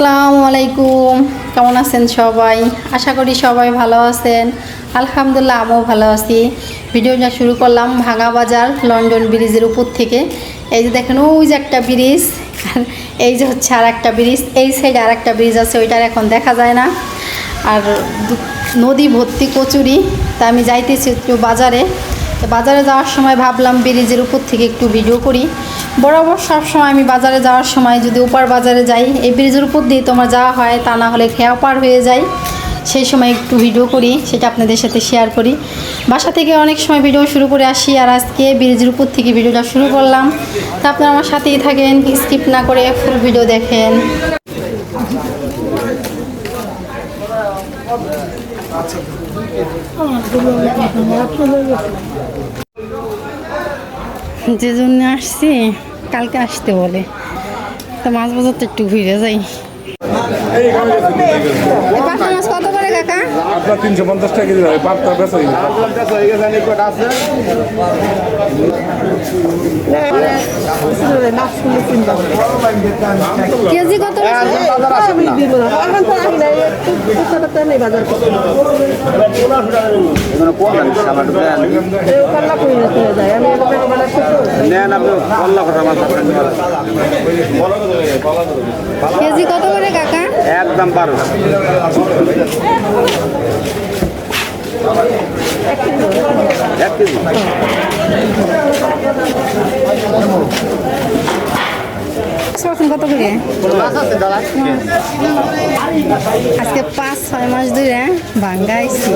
আসসালামু আলাইকুম, কেমন আছেন সবাই? আশা করি সবাই ভালো আছেন। আলহামদুলিল্লাহ আমিও ভালো আছি। ভিডিওটা শুরু করলাম ভাঙা বাজার লন্ডন ব্রিজের উপর থেকে। এই যে দেখেন ওই যে একটা ব্রিজ, আর এই যে হচ্ছে আর একটা ব্রিজ, এই সাইডে আর একটা ব্রিজ আছে, ওইটার এখন দেখা যায় না। আর নদী ভর্তি কচুরি। তা আমি যাইতেছি একটু বাজারে। বাজারে যাওয়ার সময় ভাবলাম ব্রিজের উপর থেকে একটু ভিডিও করি। বরাবর সবসময় আমি বাজারে যাওয়ার সময় যদি উপার বাজারে যাই, এই ব্রিজের উপর দিয়ে তোমার যাওয়া হয়, তা না হলে খেয়া পার হয়ে যায়, সেই সময় একটু ভিডিও করি, সেটা আপনাদের সাথে শেয়ার করি। বাসা থেকে অনেক সময় ভিডিও শুরু করে আসি, আর আজকে ব্রিজের উপর থেকে ভিডিওটা শুরু করলাম। তা আপনারা আমার সাথেই থাকেন, স্কিপ না করে ফুল ভিডিও দেখেন। যে জন্য আসছি, কালকে আসতে বলে, তো মাছ বাজার তো একটু ঘুরে যাই। পাবদা মাছ কত করে কাকা? আপনার 350 টাকা কেজি হবে। পাবদা বেচা হয়ে গেছে। কেজি কত? কেজি কত করে কাকা? একদম 12। এক কেজি কত করে? আজকে 5-6 মাস ধরে ভাঙ্গাইছি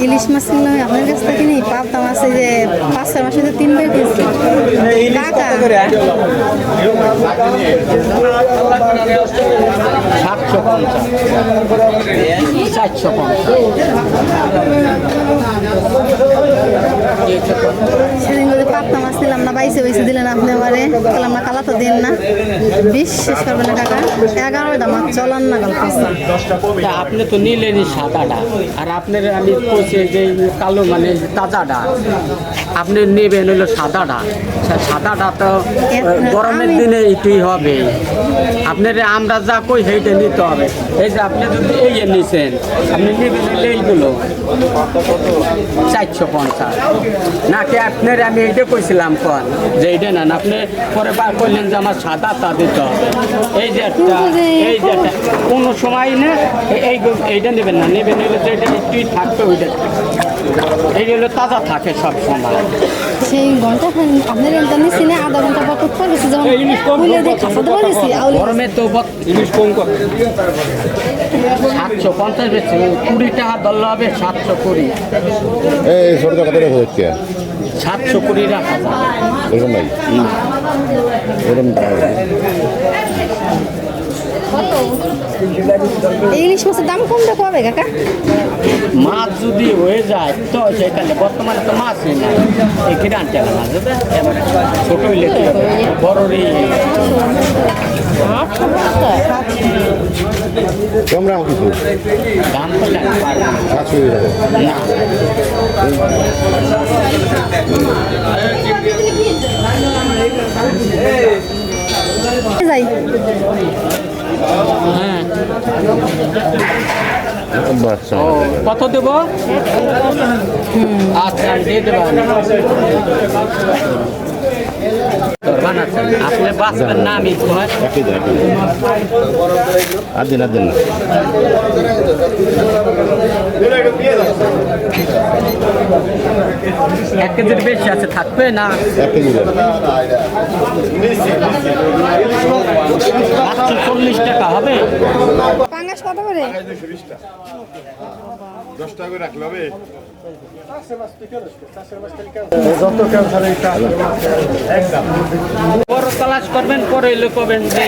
ইলিশ মাছ কিনলাম আপনার কাছ থেকে। নেই পাবদা মাছ, যে 5-6 মাসে 3 বার কিনছি কাকা। 750 সেদিন যদি পাবদা মাছ নিলাম না, বাইসে দিলেন আপনি আমারে, বললাম না কালা তো দিন না, বিশ্বাস করবেন না কাকা, 11টা মাছ চলান না গল্প। আপনি তো নিলেনই সাদাটা, আর আপনার আমি কইছি যে কালো মানে তাজাটা, আপনি নেবেন হলো সাদাটা। সাদাটা তো গরমের দিনে এটাই হবে। আপনার আমরা যা কই সেইটা নিতে হবে। এই যে আপনি যদি এই নিছেন, আপনি নেবেন হলে এইগুলো 450 নাকি আপনার আমি এইটা কইছিলাম কন যে এইটা না, আপনি পরে বার করলেন যে আমার সাদা তা দিতে হবে। এই যে একটা, এই যে একটা কোনো সময় না এইটা নেবেন না, নেবেন হলে যে এটা একটুই থাকবে, ওইটা এই হলো তাজা থাকে সব সময়। সেই ঘন্টা আপনার নিচ্ছি না, আধা ঘন্টা পর করতে পারছি, যখন খাসাতে পারছি গরমে তো ইলিশ কম কর। 750 বেশি 20 টাকা ধরলে হবে। 720 এই ছোট কত টাকা হচ্ছে? 720 রাখা যায়। এরকম নাই, এরকম ইলিশ মাছের দাম কমটা কবে কাকা? মাছ যদি হয়ে যায় তো সেখানে বর্তমানে তো মাছই না, এই কিরান টাকা মাছ হবে। এবারে ছোট হইলে কি হবে, বড়রই তোমরা কিছু দাম তো জানি পারবে না। 700 না যাই। হ্যাঁ, বাচ্চা কত দেবো? আচ্ছা আমি দিয়ে দেবো। আপনি বাঁচবেন না, আমি আর দিন না। 1 কেজির বেশি আছে, থাকবে না 1 কেজি 40 টাকা হবে। পাঙ্গাস কত করে? 10 টাকা করে রাখলে হবে। বড় তালাশ করবেন, পরে এলে করবেন যে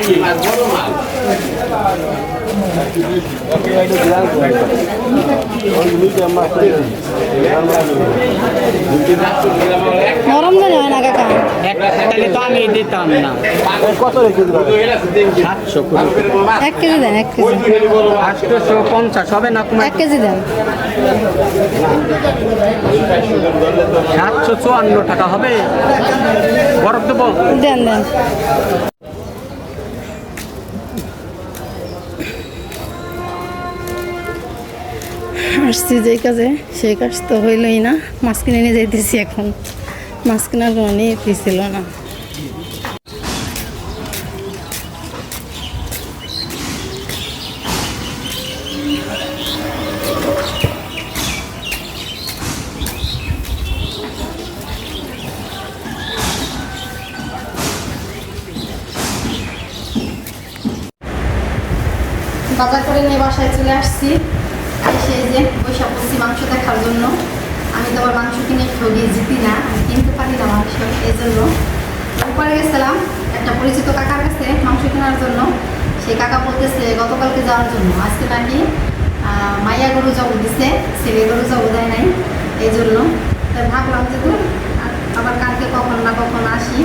নরম জানি হয় না কাকা। তাহলে তো আমি দিতাম না। কত রেখে 700 করে। 1 কেজি দেন, 1 কেজি। 850 হবে না তোমার? 1 কেজি দেন। 754 টাকা হবে। বরফ দেবো? দেন দেন। আসছি যেই কাজে সেই কাজ তো হইলই না, মাছ কিনে নিয়ে যাইতেছি এখন। মাছ কেনার জন্য নিয়ে ছিল না। বাজার করে নিয়ে বাসায় চলে আসছি। এসে এই যে পয়সা পড়ছি মাংস দেখার জন্য। আমি তো আবার মাংস কিনে ঠগিয়ে জিতি না, আমি কিনতে পারি না মাংস, এই জন্য উপরে গেছিলাম একটা পরিচিত কাকার কাছে মাংস কেনার জন্য। সেই কাকা বলতেছে গতকালকে যাওয়ার জন্য, আজকে নাকি মাইয়া গরু জব দিছে, ছেলে গরু জব দেয় নাই, এই জন্য তাই ভাবলাম যে তো আবার কালকে কখন না কখন আসি।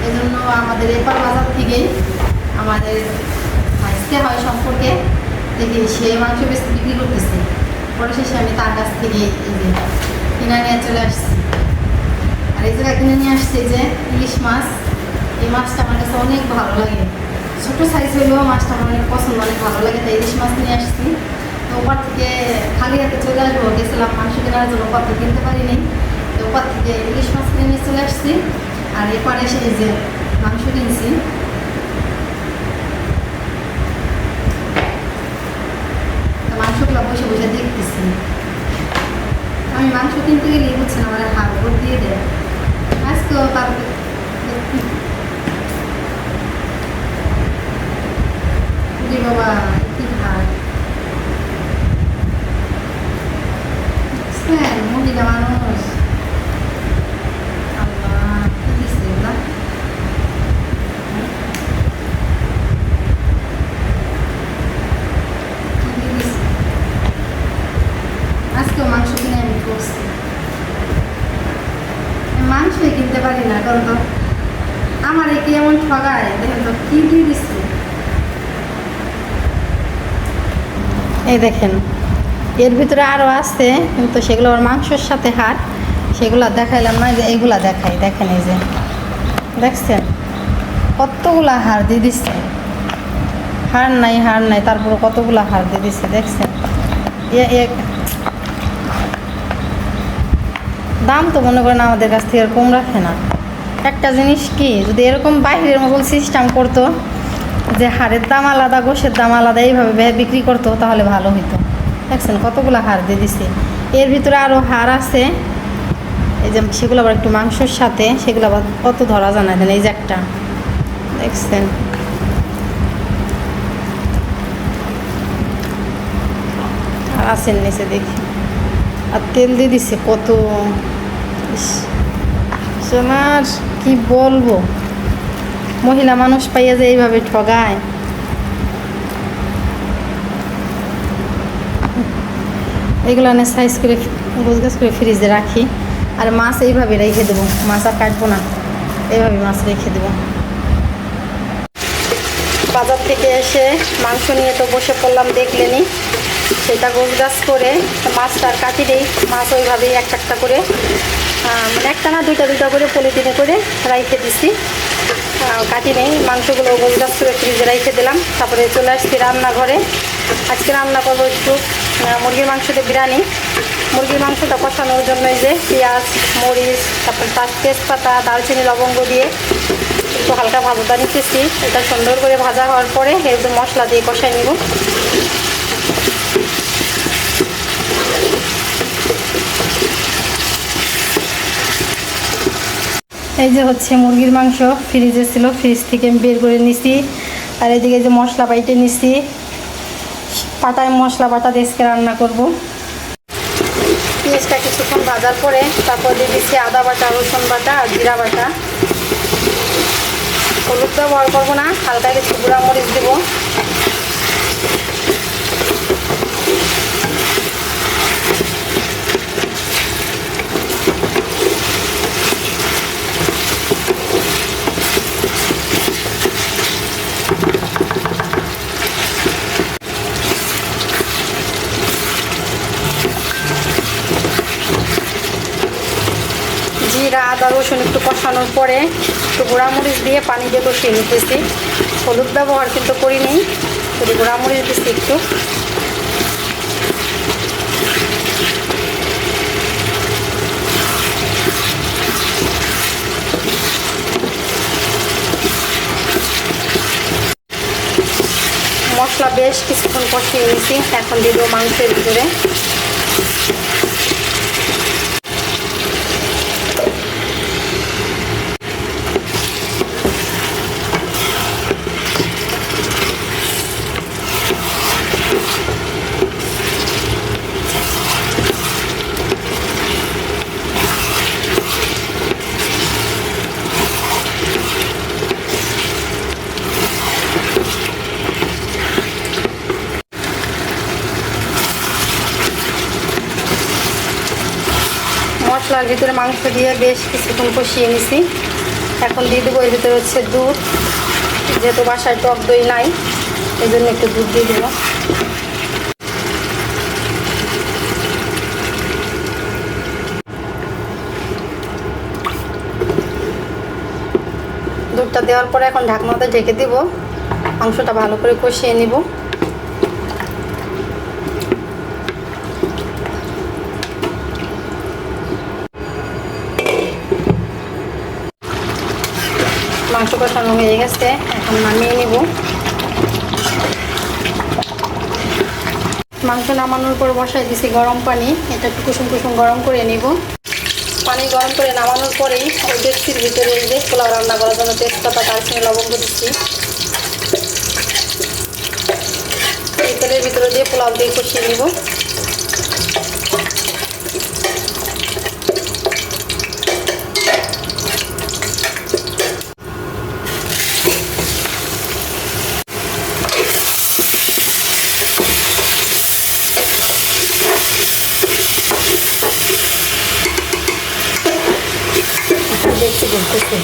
এই জন্য আমাদের এপার বাজার থেকেই আমাদের ভাইসতে হয় সম্পর্কে দেখি সে মাংস বেশি বিক্রি করতেছে। পরে শেষে আমি তার কাছ থেকে এই যে কিনে নিয়ে চলে আসছি। আর এই জায়গায় কিনে নিয়ে আসছি যে ইলিশ মাছ। এই মাছটা আমার কাছে অনেক ভালো লাগে, ছোটো সাইজ হলেও মাছটা আমার অনেক পছন্দ, অনেক ভালো লাগে, তাই ইলিশ মাছ নিয়ে আসছি। তো ওপার থেকে খালি হাতে চলে আসবো, গেছিলাম মাংস কেনার জন্য, ওপার থেকে কিনতে পারিনি, তো ওপার থেকে ইলিশ মাছ কিনে নিয়ে চলে আসছি। আর এরপরে এসে এই যে মাংস কিনছি। মাংসগুলো বসে বসে দেখতেছি। আমি মাংস কিনতে গেলেই বুঝছেন আমার হাত ভোট দিয়ে দেয়। আজকেও তার বাবা কি হাত মহিলা মানুষ, আল্লাহ কি দিচ্ছে না। আজকেও মাংস কিনে আমি করছি, মাংসই কিনতে পারি না, কারণ তো আমার একে এমন ঠগায়, দেখেন তো কি দিয়ে দিচ্ছে। এই দেখেন এর ভিতরে আরও আছে, কিন্তু সেগুলো আমার মাংসের সাথে হাড়, সেগুলো দেখাইলাম না, যে এইগুলা দেখাই। দেখেন এই যে দেখছেন কতগুলা হাড় দিয়ে দিচ্ছে, হাড় নাই, তারপরে কতগুলা হাড় দিয়ে দিচ্ছে, দেখছেন। দাম তো মনে করেন আমাদের কাছ থেকে এরকম রাখে না। একটা জিনিস কি, যদি এরকম বাইরের মতো সিস্টেম করতো যে হাড়ের দাম আলাদা, গোশের দাম আলাদা, এইভাবে বিক্রি করতো, তাহলে ভালো হতো। দেখছেন কতগুলো হাড় দিয়ে দিছে, এর ভিতরে আরও হাড় আছে। এই যে সেগুলো আবার একটু মাংসের সাথে, সেগুলো আবার কত ধরা জানা দেন। এই যে একটা দেখছেন, আর আছেন নিচে দেখি, আর তেল দিয়ে দিচ্ছে কত। সোনার কি বলবো, মহিলা মানুষ পাইয়া যে এইভাবে ঠগায়। এগুলো না সাইজ করে গোছগাছ করে ফ্রিজে রাখি। আর মাছ এইভাবে রেখে দেবো, মাছ আর কাটবো না, এইভাবে মাছ রেখে দেবো। বাজার থেকে এসে মাংস নিয়ে তো বসে পড়লাম, দেখলেনি। সেটা গোছগাছ করে মাছটা আর কাটি দেই, মাছ ওইভাবেই একটা একটা করে, মানে একটা না দুইটা করে পলিথিনে করে রাইখে দিছি, কাটি নেই। মাংসগুলো গোছগাছ করে ফ্রিজে রেখে দিলাম। তারপরে চলে আসছি রান্নাঘরে। আজকে রান্না করবো একটু মুরগির মাংসতে বিরিয়ানি। মুরগির মাংসটা কষানোর জন্য এই যে পেঁয়াজ, মরিচ, তারপর তার তেজপাতা, দারচিনি, লবঙ্গ দিয়ে একটু হালকা ভাজা নিতেছি। এটা সুন্দর করে ভাজা হওয়ার পরে একটু মশলা দিয়ে কষাই নিব। এই যে হচ্ছে মুরগির মাংস, ফ্রিজে ছিল, ফ্রিজ থেকে আমি বের করে নিছি। আর এদিকে যে মশলা বাইটে নিছি, পাটায় মশলা বাটা দিয়ে রান্না করব। পেঁয়াজটা কিছুক্ষণ ভাজার পরে তারপর দিয়ে দিচ্ছি আদা বাটা, রসুন বাটা আর জিরা বাটা। হলুদ ব্যবহার করবো না, হালকা কিছু গুঁড়া মরিচ দেবো। জিরা, আদা, রসুন একটু কষানোর পরে একটু গুঁড়ামরিচ দিয়ে পানি দিয়ে কষিয়ে নিতেছি। হলুদ ব্যবহার কিন্তু করিনি, শুধু গুঁড়ামরিচ দিচ্ছি একটু। মশলা বেশ কিছুক্ষণ কষিয়ে নিয়েছি, এখন দিয়ে দেবো মাংসের ভিতরে। মশলার ভিতরে মাংস দিয়ে বেশ কিছুক্ষণ কষিয়ে নিছি। এখন দিয়ে দেবো এর ভিতরে হচ্ছে দুধ, যেহেতু বাসায় টক দই নাই এই জন্য একটু দুধ দিয়ে দেবো। দুধটা দেওয়ার পরে এখন ঢাকনাতে ঢেকে দিব, মাংসটা ভালো করে কষিয়ে নিব। মাংস কষানো হয়ে গেছে, এখন নামিয়ে নিব। মাংস নামানোর পর বসাই দিছি গরম পানি, এটা একটু কুসুম কুসুম গরম করে নিব। পানি গরম করে নামানোর পরেই ওই ডেকচির ভিতরে যে পোলাও রান্না করার জন্য তেজপাতা, দারচিনি, লবঙ্গ দিচ্ছি। এই তেলের ভিতরে দিয়ে পোলাও দিয়ে কষিয়ে নিব। দেখছি বলতেছি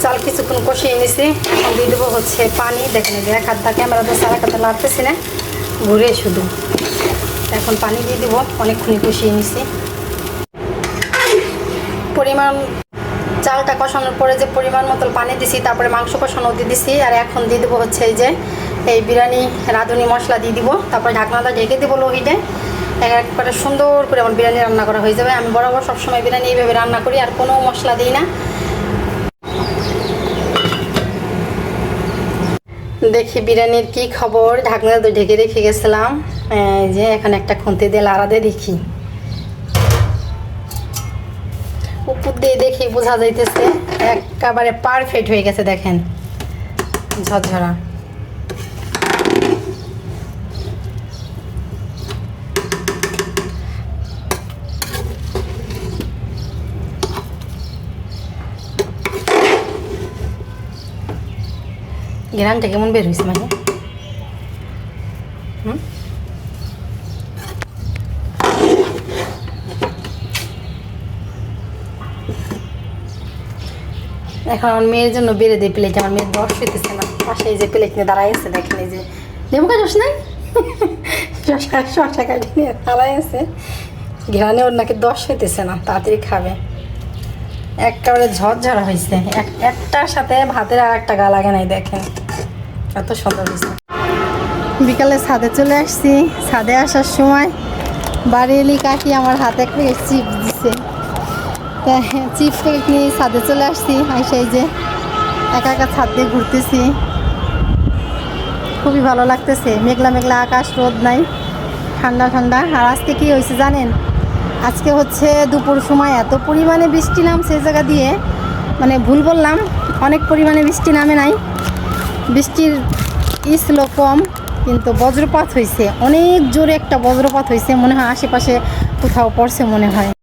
চাল কিছুক্ষণ কষিয়ে নিছি, এখন দিয়ে দেবো হচ্ছে পানি। দেখেন এক হাত দা ক্যামেরা তো সারা কাতে লাগতেছি না, ঘুরে শুধু। এখন পানি দিয়ে দেবো, অনেকক্ষণই কষিয়ে নিছি। পরিমাণ চালটা কষানোর পরে যে পরিমাণ মতো পানি দিছি, তারপরে মাংস কষানো দিয়ে দিছি। আর এখন দিয়ে দেবো হচ্ছে এই যে এই বিরিয়ানি রাঁধুনি মশলা দিয়ে দিব, তারপরে ঢাকনাটা ঢেকে দেবো লো হিটে। একবারে সুন্দর করে আমার বিরিয়ানি রান্না করা হয়ে যাবে। আমি বরাবর সবসময় বিরিয়ানি এইভাবে রান্না করি, আর কোনো মশলা দিই না। দেখি বিরিয়ানির কি খবর। ঢাকনাটা তো ঢেকে রেখে গেছিলাম, এই যে এখন একটা খুন্তি দিয়ে লাড়া দিয়ে দেখি, উপর দিয়ে দেখি বোঝা যাইতেছে একেবারে পারফেক্ট হয়ে গেছে। দেখেন ঝরঝরা। গ্রানটা কেমন বের হয়েছে মানে? এখন আমার মেয়ের জন্য বেড়ে দিই প্লেট। আমার মেয়ের দশ হইতেছে না, পাশে এই যে প্লেট নিয়ে দাঁড়াই আছে। দেখেন এই যে দেবো কাজ নাই, শশা কাটি নিয়ে দাঁড়াই আছে। ঘেরানে ওর নাকি দশ হইতেছে না, তাড়াতাড়ি খাবে। একেবারে ঝরঝরা হয়েছে, একটার সাথে ভাতের আর একটা গা লাগে নাই। দেখেন এত সুন্দর হয়েছে। বিকালে ছাদে চলে আসছি। ছাদে আসার সময় বাড়ি কাকি আমার হাতে একটা চিপস দিছে, চিপস প্যাকেট নিয়ে ছাদে চলে আসছি। আইসা যে একা একা ছাদ দিয়ে ঘুরতেছি, খুবই ভালো লাগতেছে। মেঘলা মেঘলা আকাশ, রোদ নাই, ঠান্ডা ঠান্ডা। আর আজকে কি হয়েছে জানেন? আজকে হচ্ছে দুপুর সময় এত পরিমাণে বৃষ্টি নামছে এই জায়গা দিয়ে, মানে ভুল বললাম, অনেক পরিমাণে বৃষ্টি নামে নাই। বৃষ্টির ছিল কম, কিন্তু বজ্রপাত হয়েছে, অনেক জোরে একটা বজ্রপাত হয়েছে। মনে হয় আশেপাশে কোথাও পড়ছে মনে হয়।